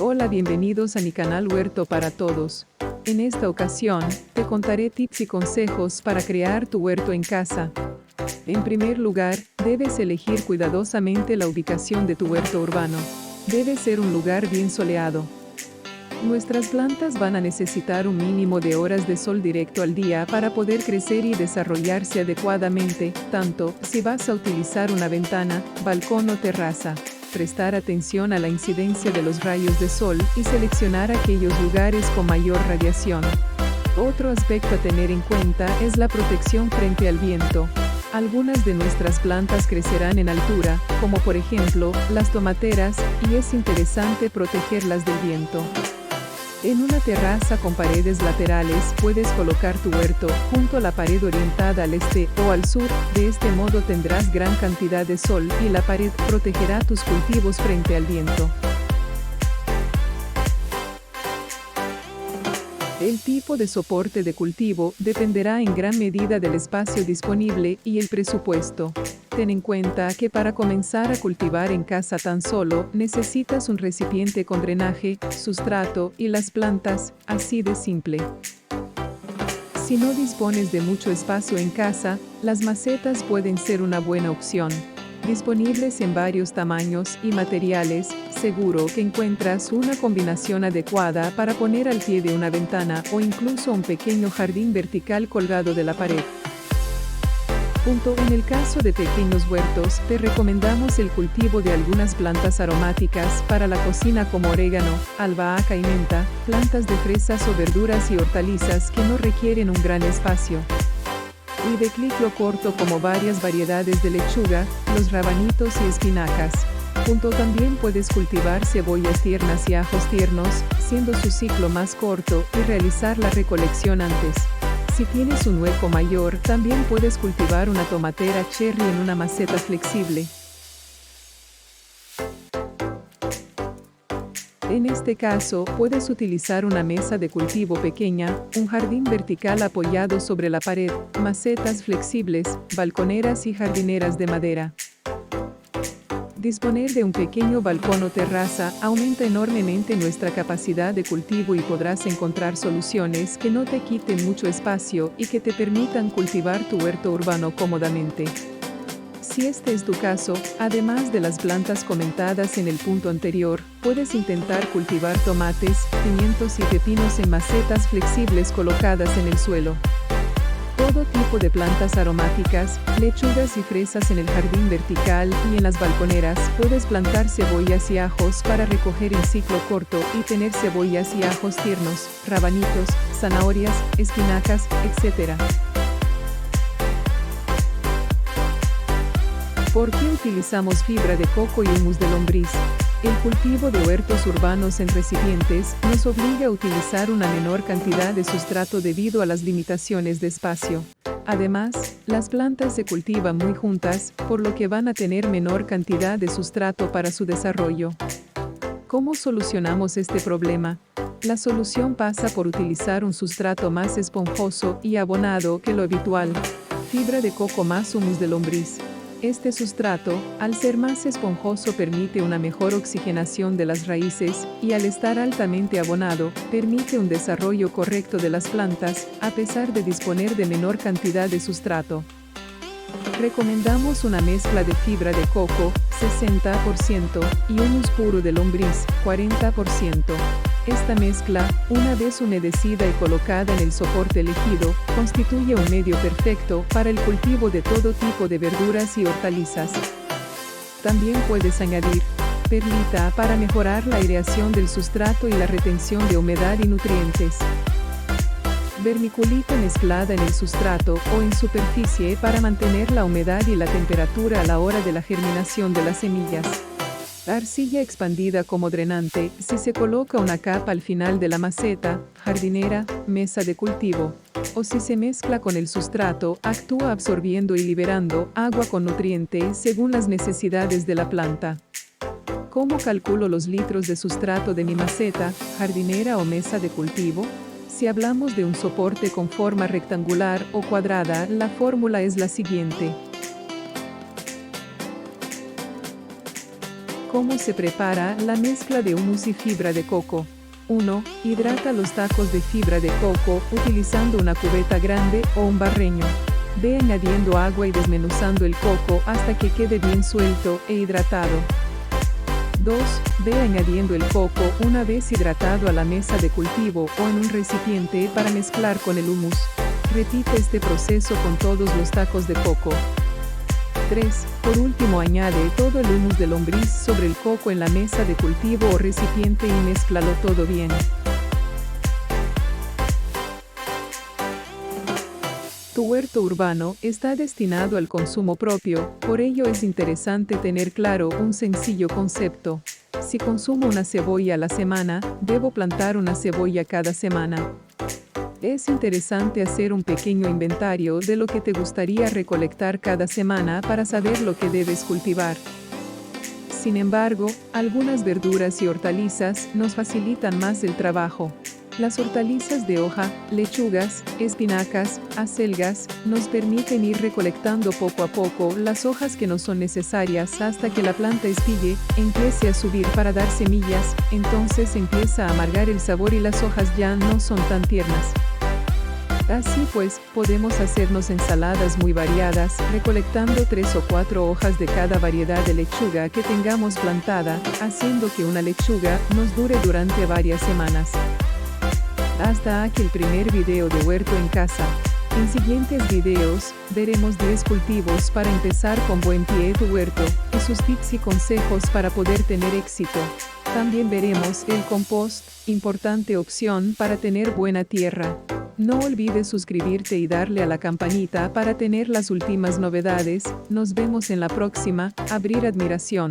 Hola, bienvenidos a mi canal Huerto para Todos. En esta ocasión, te contaré tips y consejos para crear tu huerto en casa. En primer lugar, debes elegir cuidadosamente la ubicación de tu huerto urbano. Debe ser un lugar bien soleado. Nuestras plantas van a necesitar un mínimo de horas de sol directo al día para poder crecer y desarrollarse adecuadamente, tanto si vas a utilizar una ventana, balcón o terraza. Prestar atención a la incidencia de los rayos de sol y seleccionar aquellos lugares con mayor radiación. Otro aspecto a tener en cuenta es la protección frente al viento. Algunas de nuestras plantas crecerán en altura, como por ejemplo, las tomateras, y es interesante protegerlas del viento. En una terraza con paredes laterales puedes colocar tu huerto junto a la pared orientada al este o al sur, de este modo tendrás gran cantidad de sol y la pared protegerá tus cultivos frente al viento. El tipo de soporte de cultivo dependerá en gran medida del espacio disponible y el presupuesto. Ten en cuenta que para comenzar a cultivar en casa tan solo necesitas un recipiente con drenaje, sustrato y las plantas, así de simple. Si no dispones de mucho espacio en casa, las macetas pueden ser una buena opción. Disponibles en varios tamaños y materiales, seguro que encuentras una combinación adecuada para poner al pie de una ventana o incluso un pequeño jardín vertical colgado de la pared. En el caso de pequeños huertos, te recomendamos el cultivo de algunas plantas aromáticas para la cocina como orégano, albahaca y menta, plantas de fresas o verduras y hortalizas que no requieren un gran espacio. Y de ciclo corto como varias variedades de lechuga, los rabanitos y espinacas. También puedes cultivar cebollas tiernas y ajos tiernos, siendo su ciclo más corto, y realizar la recolección antes. Si tienes un hueco mayor, también puedes cultivar una tomatera cherry en una maceta flexible. En este caso, puedes utilizar una mesa de cultivo pequeña, un jardín vertical apoyado sobre la pared, macetas flexibles, balconeras y jardineras de madera. Disponer de un pequeño balcón o terraza aumenta enormemente nuestra capacidad de cultivo y podrás encontrar soluciones que no te quiten mucho espacio y que te permitan cultivar tu huerto urbano cómodamente. Si este es tu caso, además de las plantas comentadas en el punto anterior, puedes intentar cultivar tomates, pimientos y pepinos en macetas flexibles colocadas en el suelo. Todo tipo de plantas aromáticas, lechugas y fresas en el jardín vertical y en las balconeras. Puedes plantar cebollas y ajos para recoger en ciclo corto y tener cebollas y ajos tiernos, rabanitos, zanahorias, espinacas, etc. ¿Por qué utilizamos fibra de coco y humus de lombriz? El cultivo de huertos urbanos en recipientes nos obliga a utilizar una menor cantidad de sustrato debido a las limitaciones de espacio. Además, las plantas se cultivan muy juntas, por lo que van a tener menor cantidad de sustrato para su desarrollo. ¿Cómo solucionamos este problema? La solución pasa por utilizar un sustrato más esponjoso y abonado que lo habitual. Fibra de coco más humus de lombriz. Este sustrato, al ser más esponjoso, permite una mejor oxigenación de las raíces y al estar altamente abonado, permite un desarrollo correcto de las plantas, a pesar de disponer de menor cantidad de sustrato. Recomendamos una mezcla de fibra de coco, 60%, y humus puro de lombriz, 40%. Esta mezcla, una vez humedecida y colocada en el soporte elegido, constituye un medio perfecto para el cultivo de todo tipo de verduras y hortalizas. También puedes añadir perlita para mejorar la aireación del sustrato y la retención de humedad y nutrientes. Vermiculita mezclada en el sustrato o en superficie para mantener la humedad y la temperatura a la hora de la germinación de las semillas. Arcilla expandida como drenante, si se coloca una capa al final de la maceta, jardinera, mesa de cultivo. O si se mezcla con el sustrato, actúa absorbiendo y liberando agua con nutrientes según las necesidades de la planta. ¿Cómo calculo los litros de sustrato de mi maceta, jardinera o mesa de cultivo? Si hablamos de un soporte con forma rectangular o cuadrada, la fórmula es la siguiente. ¿Cómo se prepara la mezcla de humus y fibra de coco? 1. Hidrata los tacos de fibra de coco utilizando una cubeta grande o un barreño. Ve añadiendo agua y desmenuzando el coco hasta que quede bien suelto e hidratado. 2. Ve añadiendo el coco una vez hidratado a la mesa de cultivo o en un recipiente para mezclar con el humus. Repite este proceso con todos los tacos de coco. 3. Por último, añade todo el humus de lombriz sobre el coco en la mesa de cultivo o recipiente y mézclalo todo bien. Tu huerto urbano está destinado al consumo propio, por ello es interesante tener claro un sencillo concepto. Si consumo una cebolla a la semana, debo plantar una cebolla cada semana. Es interesante hacer un pequeño inventario de lo que te gustaría recolectar cada semana para saber lo que debes cultivar. Sin embargo, algunas verduras y hortalizas nos facilitan más el trabajo. Las hortalizas de hoja, lechugas, espinacas, acelgas, nos permiten ir recolectando poco a poco las hojas que nos son necesarias hasta que la planta espille, empiece a subir para dar semillas, entonces empieza a amargar el sabor y las hojas ya no son tan tiernas. Así pues, podemos hacernos ensaladas muy variadas, recolectando 3 o 4 hojas de cada variedad de lechuga que tengamos plantada, haciendo que una lechuga nos dure durante varias semanas. Hasta aquí el primer video de Huerto en Casa. En siguientes videos, veremos 10 cultivos para empezar con buen pie tu huerto, y sus tips y consejos para poder tener éxito. También veremos el compost, importante opción para tener buena tierra. No olvides suscribirte y darle a la campanita para tener las últimas novedades. Nos vemos en la próxima. Abrir admiración.